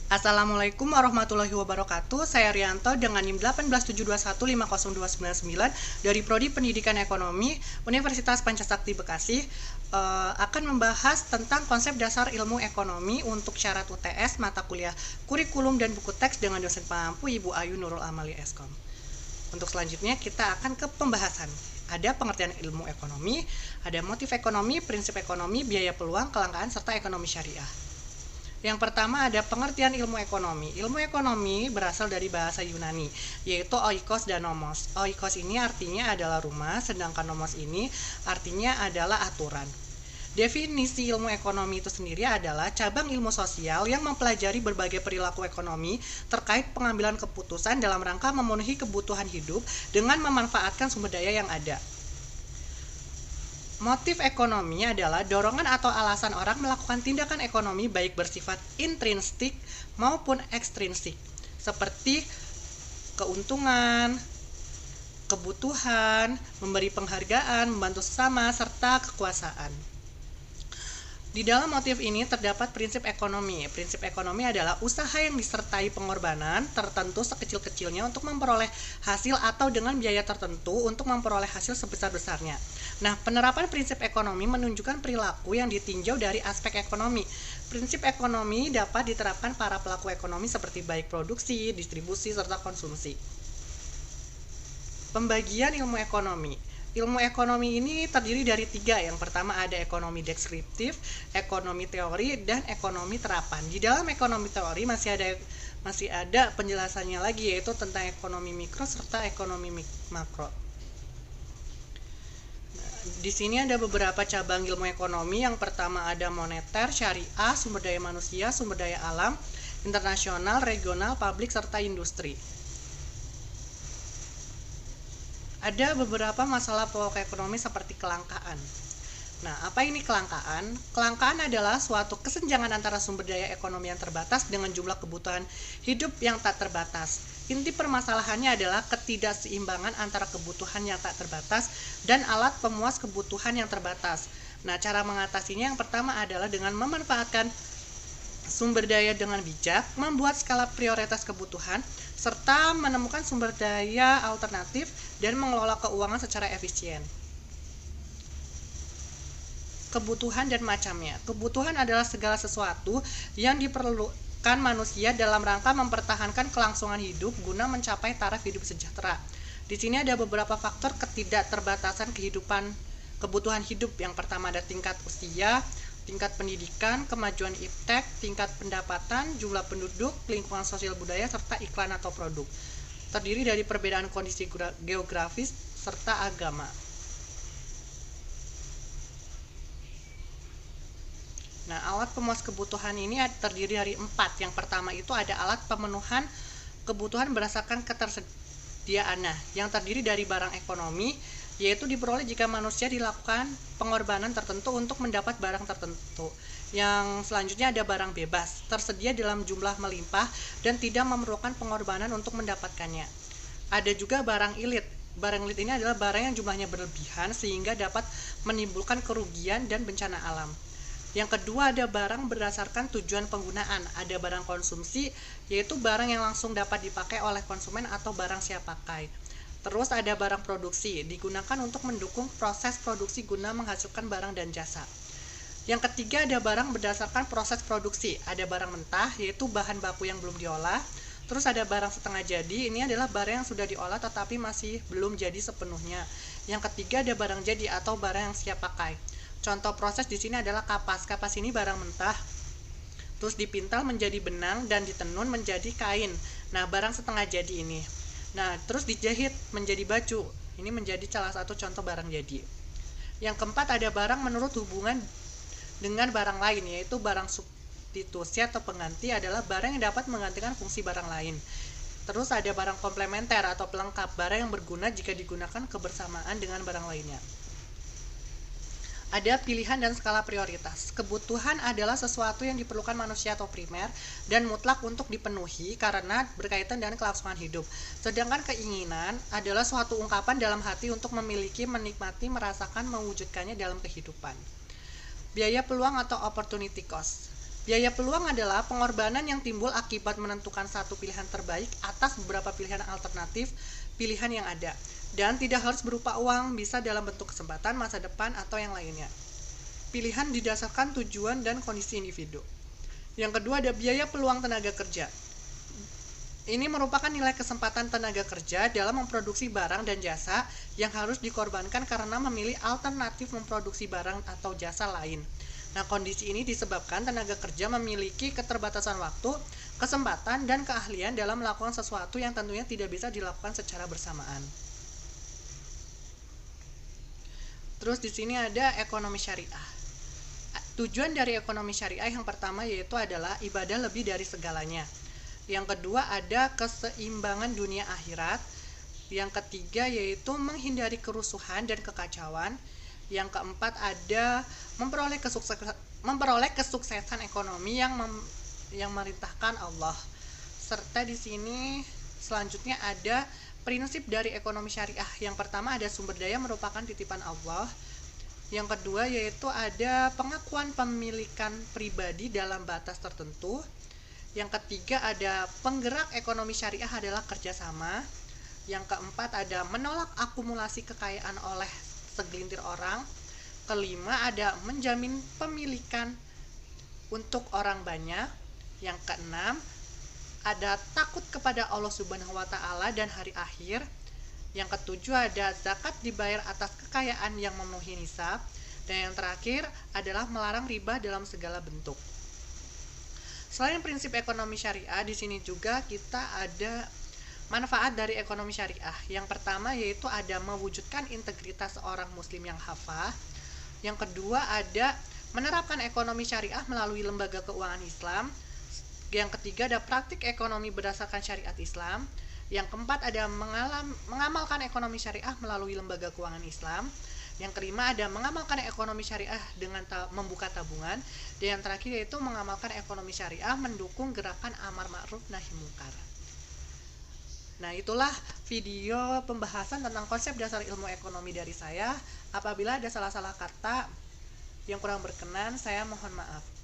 Assalamualaikum warahmatullahi wabarakatuh. Saya Rianto dengan NIM 181215029 dari Prodi Pendidikan Ekonomi Universitas Pancasakti Bekasi akan membahas tentang konsep dasar ilmu ekonomi untuk syarat UTS, mata kuliah, kurikulum dan buku teks dengan dosen pengampu Ibu Ayu Nurul Amalia Eskom. Untuk selanjutnya kita akan ke pembahasan. Ada pengertian ilmu ekonomi, ada motif ekonomi, prinsip ekonomi, biaya peluang, kelangkaan, serta ekonomi syariah. Yang pertama ada pengertian ilmu ekonomi. Ilmu ekonomi berasal dari bahasa Yunani, yaitu oikos dan nomos. Oikos ini artinya adalah rumah, sedangkan nomos ini artinya adalah aturan. Definisi ilmu ekonomi itu sendiri adalah cabang ilmu sosial yang mempelajari berbagai perilaku ekonomi terkait pengambilan keputusan dalam rangka memenuhi kebutuhan hidup dengan memanfaatkan sumber daya yang ada. Motif ekonomi adalah dorongan atau alasan orang melakukan tindakan ekonomi baik bersifat intrinsik maupun ekstrinsik, seperti keuntungan, kebutuhan, memberi penghargaan, membantu sesama, serta kekuasaan. Di dalam motif ini terdapat prinsip ekonomi. Prinsip ekonomi adalah usaha yang disertai pengorbanan tertentu sekecil-kecilnya untuk memperoleh hasil atau dengan biaya tertentu untuk memperoleh hasil sebesar-besarnya. Nah, penerapan prinsip ekonomi menunjukkan perilaku yang ditinjau dari aspek ekonomi. Prinsip ekonomi dapat diterapkan para pelaku ekonomi seperti baik produksi, distribusi, serta konsumsi. Pembagian ilmu ekonomi. Ilmu ekonomi ini terdiri dari 3. Yang pertama ada ekonomi deskriptif, ekonomi teori, dan ekonomi terapan. Di dalam ekonomi teori masih ada penjelasannya lagi, yaitu tentang ekonomi mikro serta ekonomi makro. Di sini ada beberapa cabang ilmu ekonomi. Yang pertama ada moneter, syariah, sumber daya manusia, sumber daya alam, internasional, regional, publik, serta industri. Ada beberapa masalah pokok ekonomi seperti kelangkaan. Nah, apa ini kelangkaan? Kelangkaan adalah suatu kesenjangan antara sumber daya ekonomi yang terbatas dengan jumlah kebutuhan hidup yang tak terbatas. Inti permasalahannya adalah ketidakseimbangan antara kebutuhan yang tak terbatas dan alat pemuas kebutuhan yang terbatas. Nah, cara mengatasinya yang pertama adalah dengan memanfaatkan sumber daya dengan bijak, membuat skala prioritas kebutuhan, serta menemukan sumber daya alternatif dan mengelola keuangan secara efisien. Kebutuhan dan macamnya. Kebutuhan adalah segala sesuatu yang diperlukan manusia dalam rangka mempertahankan kelangsungan hidup guna mencapai taraf hidup sejahtera. Di sini ada beberapa faktor ketidakterbatasan kebutuhan hidup. Yang pertama ada tingkat usia, tingkat pendidikan, kemajuan iptek, tingkat pendapatan, jumlah penduduk, lingkungan sosial budaya, serta iklan atau produk. Terdiri dari perbedaan kondisi geografis serta agama. Nah, alat pemuas kebutuhan ini terdiri dari 4. Yang pertama itu ada alat pemenuhan kebutuhan berdasarkan ketersediaan, yang terdiri dari barang ekonomi, yaitu diperoleh jika manusia dilakukan pengorbanan tertentu untuk mendapat barang tertentu. Yang selanjutnya ada barang bebas, tersedia dalam jumlah melimpah dan tidak memerlukan pengorbanan untuk mendapatkannya. Ada juga barang ilit. Barang ilit ini adalah barang yang jumlahnya berlebihan sehingga dapat menimbulkan kerugian dan bencana alam. Yang kedua ada barang berdasarkan tujuan penggunaan. Ada barang konsumsi, yaitu barang yang langsung dapat dipakai oleh konsumen atau barang siap pakai. Terus ada barang produksi, digunakan untuk mendukung proses produksi guna menghasilkan barang dan jasa. Yang ketiga ada barang berdasarkan proses produksi. Ada barang mentah, yaitu bahan baku yang belum diolah. Terus ada barang setengah jadi, ini adalah barang yang sudah diolah tetapi masih belum jadi sepenuhnya. Yang ketiga ada barang jadi atau barang yang siap pakai. Contoh proses di sini adalah kapas. Kapas ini barang mentah, terus dipintal menjadi benang dan ditenun menjadi kain. Nah, barang setengah jadi ini. Nah, terus dijahit menjadi baju. Ini menjadi salah satu contoh barang jadi. Yang keempat ada barang menurut hubungan dengan barang lain, yaitu barang substitusi atau pengganti adalah barang yang dapat menggantikan fungsi barang lain. Terus ada barang komplementer atau pelengkap, barang yang berguna jika digunakan kebersamaan dengan barang lainnya. Ada pilihan dan skala prioritas. Kebutuhan adalah sesuatu yang diperlukan manusia atau primer dan mutlak untuk dipenuhi karena berkaitan dengan kelangsungan hidup. Sedangkan keinginan adalah suatu ungkapan dalam hati untuk memiliki, menikmati, merasakan, mewujudkannya dalam kehidupan. Biaya peluang atau opportunity cost. Biaya peluang adalah pengorbanan yang timbul akibat menentukan satu pilihan terbaik atas beberapa pilihan alternatif pilihan yang ada, dan tidak harus berupa uang, bisa dalam bentuk kesempatan, masa depan, atau yang lainnya. Pilihan didasarkan tujuan dan kondisi individu. Yang kedua ada biaya peluang tenaga kerja. Ini merupakan nilai kesempatan tenaga kerja dalam memproduksi barang dan jasa yang harus dikorbankan karena memilih alternatif memproduksi barang atau jasa lain. Nah, kondisi ini disebabkan tenaga kerja memiliki keterbatasan waktu, kesempatan, dan keahlian dalam melakukan sesuatu yang tentunya tidak bisa dilakukan secara bersamaan. Terus di sini ada ekonomi syariah. Tujuan dari ekonomi syariah yang pertama yaitu adalah ibadah lebih dari segalanya. Yang kedua ada keseimbangan dunia akhirat. Yang ketiga yaitu menghindari kerusuhan dan kekacauan. Yang keempat ada memperoleh kesuksesan ekonomi yang merintahkan Allah. Serta di sini selanjutnya ada prinsip dari ekonomi syariah. Yang pertama ada sumber daya merupakan titipan Allah. Yang kedua yaitu ada pengakuan pemilikan pribadi dalam batas tertentu. Yang ketiga ada penggerak ekonomi syariah adalah kerjasama. Yang keempat ada menolak akumulasi kekayaan oleh segelintir orang. Kelima ada menjamin pemilikan untuk orang banyak. Yang keenam ada takut kepada Allah Subhanahu wa Ta'ala dan hari akhir. Yang ketujuh ada zakat dibayar atas kekayaan yang memenuhi nisab. Dan yang terakhir adalah melarang riba dalam segala bentuk. Selain prinsip ekonomi syariah, di sini juga kita ada manfaat dari ekonomi syariah. Yang pertama yaitu ada mewujudkan integritas seorang muslim yang hafah. Yang kedua ada menerapkan ekonomi syariah melalui lembaga keuangan Islam. Yang ketiga ada praktik ekonomi berdasarkan syariat Islam. Yang keempat ada mengamalkan ekonomi syariah melalui lembaga keuangan Islam. Yang kelima ada mengamalkan ekonomi syariah dengan membuka tabungan. Dan yang terakhir yaitu mengamalkan ekonomi syariah mendukung gerakan amar ma'ruf nahi munkar. Nah, itulah video pembahasan tentang konsep dasar ilmu ekonomi dari saya. Apabila ada salah-salah kata yang kurang berkenan, saya mohon maaf.